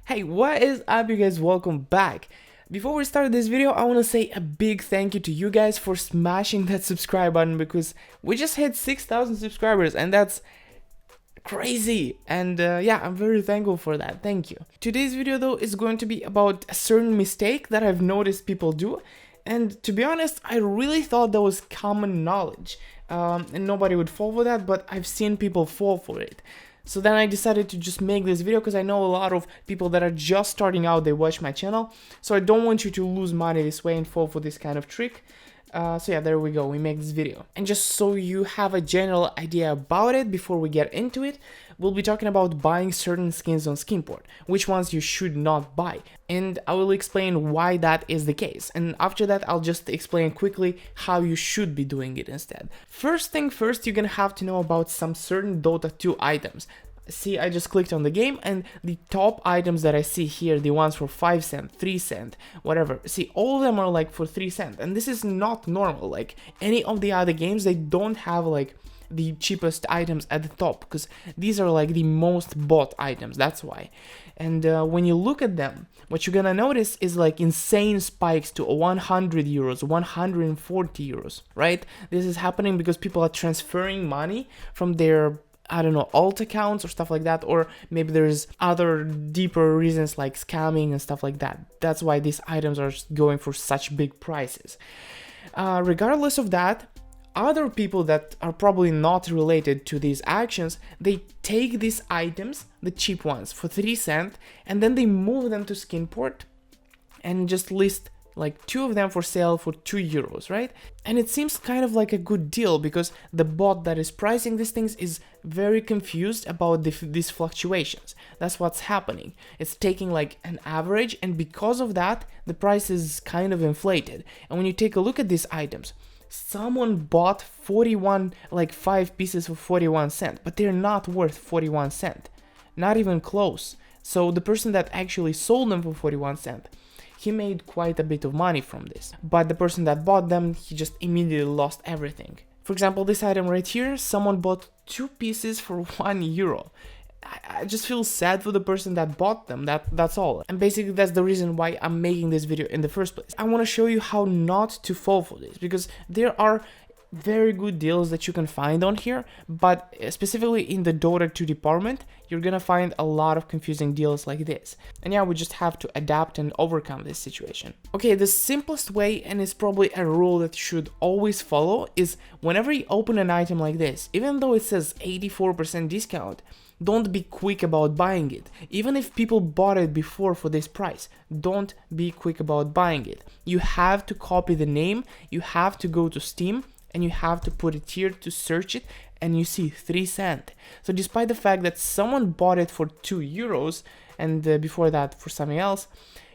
Hey, what is up, you guys? Welcome back. Before we start this video, I want to say a big thank you to you guys for smashing that subscribe button, because we just hit 6,000 subscribers and that's crazy. And yeah, I'm very thankful for that. Thank you. Today's video though is going to be about a certain mistake that I've noticed people do, and to be honest, I really thought that was common knowledge and nobody would fall for that, but I've seen people fall for it. So then I decided to just make this video because I know a lot of people that are just starting out, they watch my channel. So I don't want you to lose money this way and fall for this kind of trick. So yeah, there we go, we make this video. And just so you have a general idea about it before we get into it, we'll be talking about buying certain skins on Skinport, which ones you should not buy. And I will explain why that is the case. And after that, I'll just explain quickly how you should be doing it instead. First thing first, you're gonna have to know about some certain Dota 2 items. See, I just clicked on the game and the top items that I see here, the ones for 5 cents, 3 cents, whatever. See, all of them are like for 3 cents, and this is not normal. Like any of the other games, they don't have like the cheapest items at the top, because these are like the most bought items, that's why. And when you look at them, what you're gonna notice is like insane spikes to 100 euros, 140 euros, right? This is happening because people are transferring money from their, I don't know, alt accounts or stuff like that, or maybe there's other deeper reasons like scamming and stuff like that. That's why these items are going for such big prices. Regardless of that, other people that are probably not related to these actions, they take these items, the cheap ones, for 3 cents, and then they move them to Skinport and just list like 2 of them for sale for 2 euros, right? And it seems kind of like a good deal, because the bot that is pricing these things is very confused about these fluctuations. That's what's happening. It's taking like an average, and because of that, the price is kind of inflated. And when you take a look at these items, someone bought 41, like 5 pieces for 41 cents, but they're not worth 41 cents, not even close. So the person that actually sold them for 41 cents, he made quite a bit of money from this, but the person that bought them, he just immediately lost everything. For example, this item right here, someone bought 2 pieces for 1 euro. I just feel sad for the person that bought them, that's all. And basically that's the reason why I'm making this video in the first place. I want to show you how not to fall for this, because there are very good deals that you can find on here, but specifically in the Dota 2 department, you're gonna find a lot of confusing deals like this. And yeah, we just have to adapt and overcome this situation. Okay, the simplest way, and it's probably a rule that you should always follow, is whenever you open an item like this, even though it says 84% discount, don't be quick about buying it. Even if people bought it before for this price, don't be quick about buying it. You have to copy the name, you have to go to Steam, and you have to put it here to search it, and you see 3 cents. So despite the fact that someone bought it for 2 euros and before that for something else,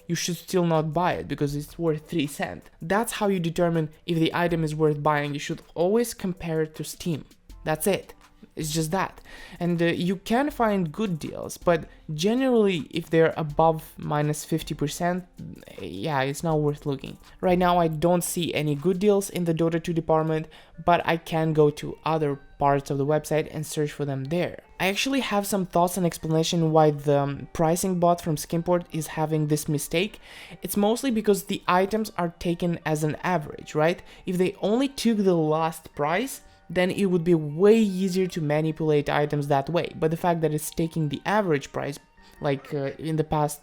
you should still not buy it because it's worth 3 cents. That's how you determine if the item is worth buying. You should always compare it to Steam. That's it. It's just that. And you can find good deals, but generally if they're above minus 50%, yeah, it's not worth looking. Right now I don't see any good deals in the Dota 2 department, but I can go to other parts of the website and search for them there. I actually have some thoughts and explanation why the pricing bot from Skinport is having this mistake. It's mostly because the items are taken as an average, right? If they only took the last price, then it would be way easier to manipulate items that way. But the fact that it's taking the average price, like in the past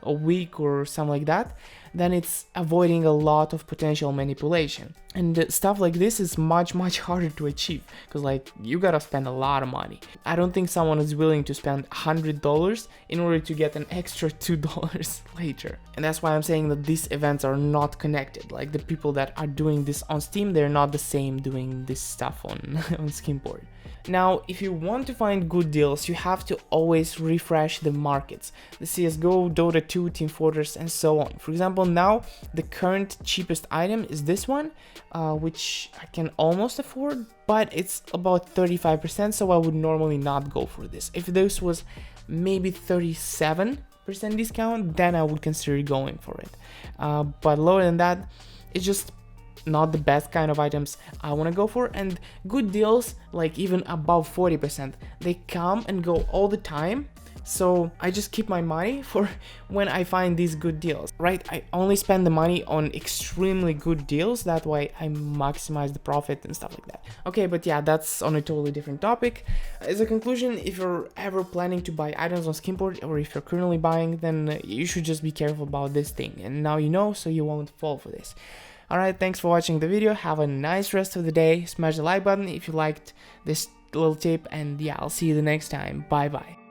a week or something like that, then it's avoiding a lot of potential manipulation. And stuff like this is much harder to achieve, because like you gotta spend a lot of money. I don't think someone is willing to spend $100 in order to get an extra $2 later. And that's why I'm saying that these events are not connected. Like the people that are doing this on Steam, they're not the same doing this stuff on Skinport. Now, if you want to find good deals, you have to always refresh the markets. The CSGO, Dota 2, Team Fortress, and so on. For example, now the current cheapest item is this one, which I can almost afford, but it's about 35%, so I would normally not go for this. If this was maybe 37% discount, then I would consider going for it. But lower than that, it's just not the best kind of items I want to go for. And good deals, like even above 40%, they come and go all the time, So I just keep my money for when I find these good deals, right? I only spend the money on extremely good deals. That way I maximize the profit and stuff like that. Okay, but yeah, that's on a totally different topic. As a conclusion, if you're ever planning to buy items on Skinport, or if you're currently buying, then you should just be careful about this thing. And now you know, so you won't fall for this. Alright, thanks for watching the video. Have a nice rest of the day. Smash the like button if you liked this little tip, and yeah, I'll see you the next time. Bye bye.